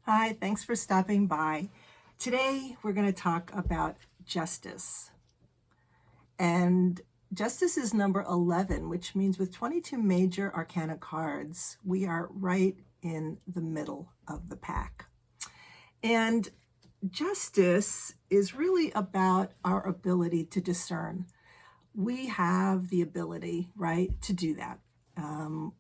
Hi, thanks for stopping by. Today we're going to talk about justice. And justice is number 11, which means with 22 major arcana cards, we are right in the middle of the pack. And justice is really about our ability to discern. We have the ability, right, to do that.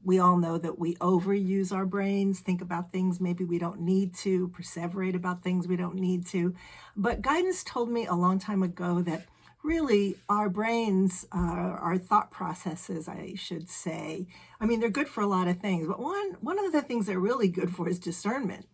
We all know that we overuse our brains, think about things maybe we don't need to, perseverate about things we don't need to. But guidance told me a long time ago that really our brains, our thought processes, I should say, I mean, they're good for a lot of things, but one of the things they're really good for is discernment,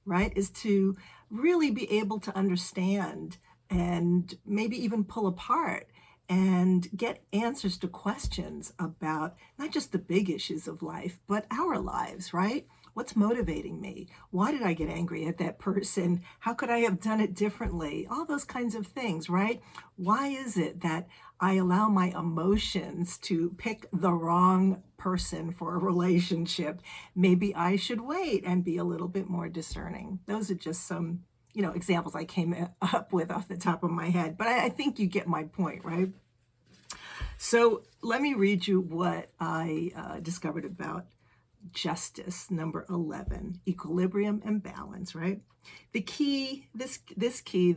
right? Is to really be able to understand and maybe even pull apart and get answers to questions about not just the big issues of life, but our lives, right? What's motivating me? Why did I get angry at that person? How could I have done it differently? All those kinds of things, right? Why is it that I allow my emotions to pick the wrong person for a relationship? Maybe I should wait and be a little bit more discerning. Those are just some examples I came up with off the top of my head, but I think you get my point, right? So let me read you what I discovered about justice, number 11, equilibrium and balance, right? The key, this key,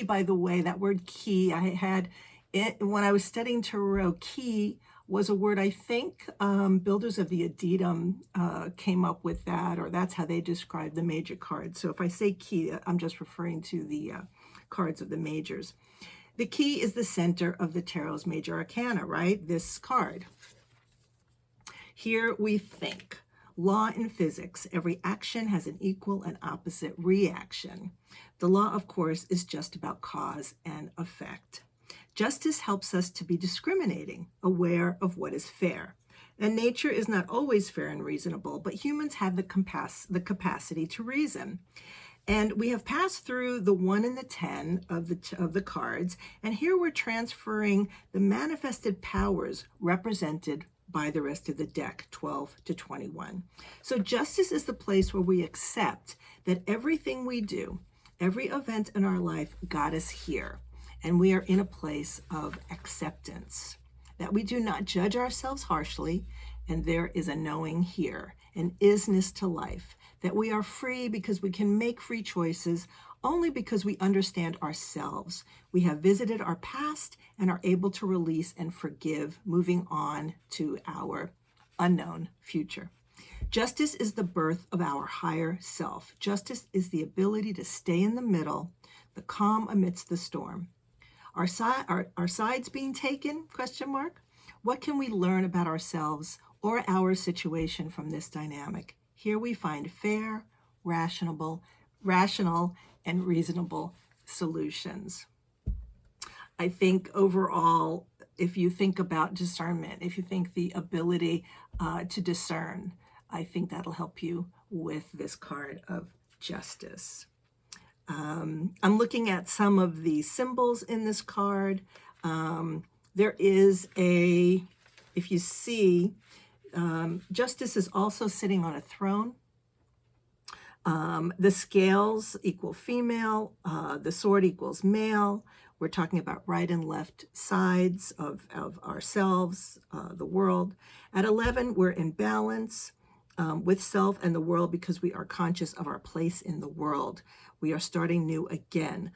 by the way, that word key, I had it when I was studying tarot. Key was a word I think builders of the Addendum came up with that, or that's how they describe the major cards. So if I say key, I'm just referring to the cards of the majors. The key is the center of the tarot's major arcana, right? This card. Here we think. Law in physics, every action has an equal and opposite reaction. The law, of course, is just about cause and effect. Justice helps us to be discriminating, aware of what is fair. And nature is not always fair and reasonable, but humans have the capacity to reason. And we have passed through the 1 and the 10 of the cards, and here we're transferring the manifested powers represented by the rest of the deck, 12 to 21. So justice is the place where we accept that everything we do, every event in our life got us here, and we are in a place of acceptance, that we do not judge ourselves harshly, and there is a knowing here, an isness to life, that we are free because we can make free choices only because we understand ourselves. We have visited our past and are able to release and forgive, moving on to our unknown future. Justice is the birth of our higher self. Justice is the ability to stay in the middle, the calm amidst the storm. Our sides being taken, question mark? What can we learn about ourselves or our situation from this dynamic? Here we find fair, rational, and reasonable solutions. I think overall, if you think about discernment, if you think the ability to discern, I think that'll help you with this card of justice. I'm looking at some of the symbols in this card. There is if you see, justice is also sitting on a throne. The scales equal female, the sword equals male. We're talking about right and left sides of ourselves, the world. At 11, we're in balance with self and the world because we are conscious of our place in the world. We are starting new again,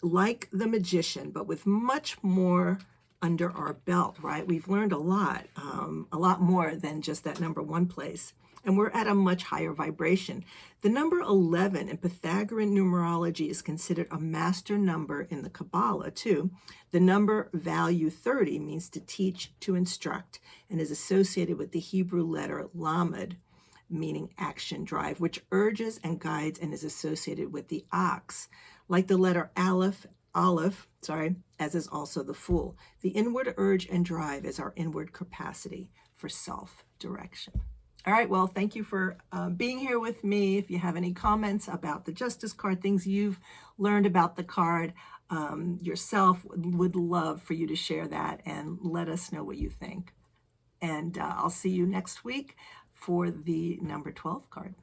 like the magician, but with much more under our belt, right? We've learned a lot more than just that number 1 place. And we're at a much higher vibration. The number 11 in Pythagorean numerology is considered a master number in the Kabbalah too. The number value 30 means to teach, to instruct, and is associated with the Hebrew letter lamed, meaning action, drive, which urges and guides and is associated with the ox. Like the letter aleph, as is also the fool. The inward urge and drive is our inward capacity for self-direction. All right, well, thank you for being here with me. If you have any comments about the Justice card, things you've learned about the card yourself, would love for you to share that and let us know what you think. And I'll see you next week for the number 12 card.